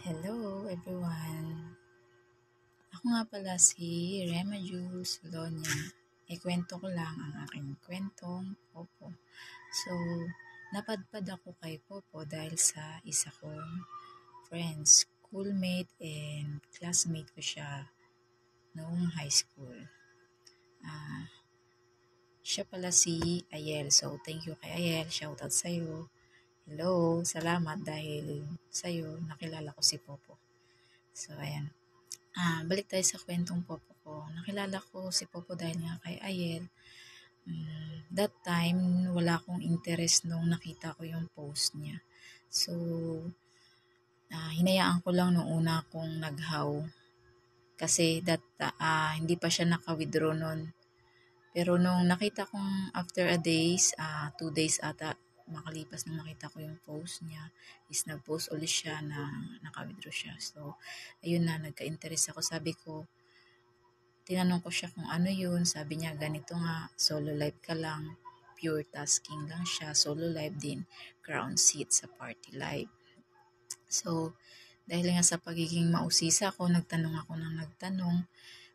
Hello everyone! Ako nga pala si Rema Jules Lonya. Ikwento ko lang ang aking kwentong Popo. So, napadpad ako kay Popo dahil sa isa kong friends, schoolmate and classmate ko siya noong high school. Siya pala si Ayel. So, thank you kay Ayel. Shoutout sa'yo. Hello! Salamat dahil sa'yo nakilala ko si Popo. So, ayan. Balik tayo sa kwentong Popo ko. Nakilala ko si Popo dahil nga kay Ayel. That time, wala akong interest nung nakita ko yung post niya. So, hinayaan ko lang nung una kong naghaw. Kasi hindi pa siya naka-withdraw nun. Pero nung nakita kong after a days, 2 days ata, makalipas nung nakita ko yung post niya, is nag-post ulit siya na naka-withdraw siya. So, ayun na, nagka-interest ako. Sabi ko, tinanong ko siya kung ano yun. Sabi niya, ganito nga, solo live ka lang, pure tasking lang siya, solo live din, crown seat sa party live. So, dahil nga sa pagiging mausisa ko, nagtanong ako ng nagtanong.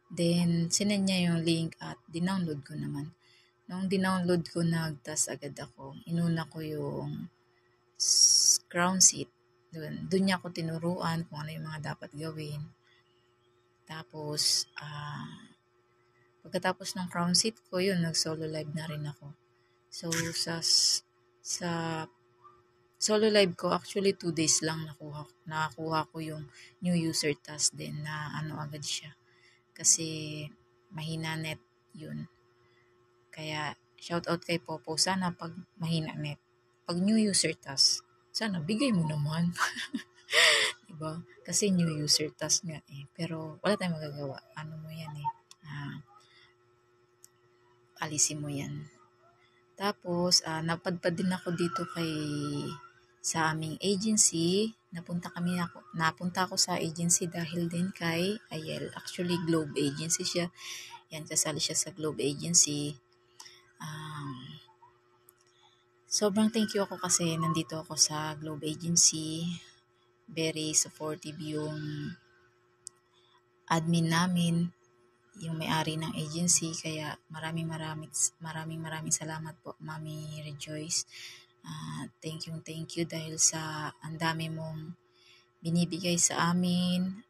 Then, sinend niya yung link at dinownload ko naman. Nung dinownload ko, nagtas agad ako. Inuna ko yung crown seat. Doon niya ako tinuruan kung ano yung mga dapat gawin. Tapos, pagkatapos ng crown seat ko, yun, nag-solo live na rin ako. So, sa solo live ko, actually 2 days lang nakakuha ko yung new user task din na agad siya. Kasi mahina net yun. Kaya shoutout kay Popo, sana pag mahina net, pag new user task, sana bigay mo naman. Diba? Kasi new user task nga eh. Pero wala tayong magagawa. Ano mo yan eh. Alisin mo yan. Tapos, napadpad din ako dito sa aming agency. Napunta ako sa agency dahil din kay Ayel. Actually, Globe Agency siya. Yan, kasali siya sa Globe Agency. Sobrang thank you ako kasi nandito ako sa Globe Agency. Very supportive yung admin namin, yung may-ari ng agency. Kaya maraming salamat po, Mami Rejoice. Thank you dahil sa ang dami mong binibigay sa amin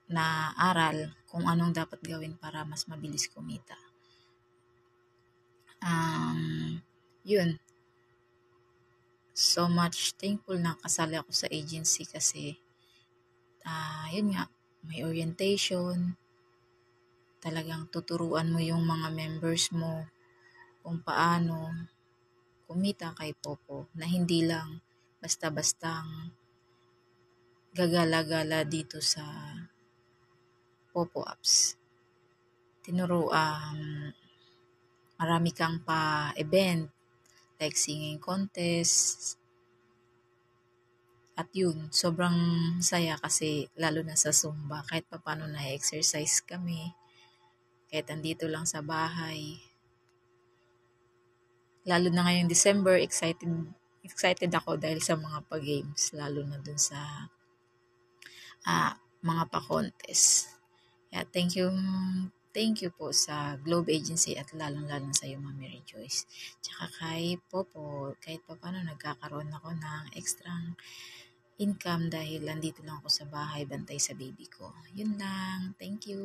na aral kung anong dapat gawin para mas mabilis kumita. Yun. So much thankful na kasali ako sa agency kasi yun nga, may orientation. Talagang tuturuan mo yung mga members mo kung paano kumita kay Popo na hindi lang basta-bastang gagala-gala dito sa Popo apps. Marami kang pa-event like singing contest. At yun, sobrang saya kasi lalo na sa Zumba, kahit paano na-exercise kami. Kahit andito lang sa bahay. Lalo na ngayong December, excited ako dahil sa mga pa-games, lalo na dun sa mga pa-contest. Yeah, thank you po sa Globe Agency at lalong-lalo sa iyo, Mami Rejoice. Tsaka kay Popo, kahit pa paano nagkakaroon ako ng extra income dahil nandito lang ako sa bahay, bantay sa baby ko. Yun lang. Thank you.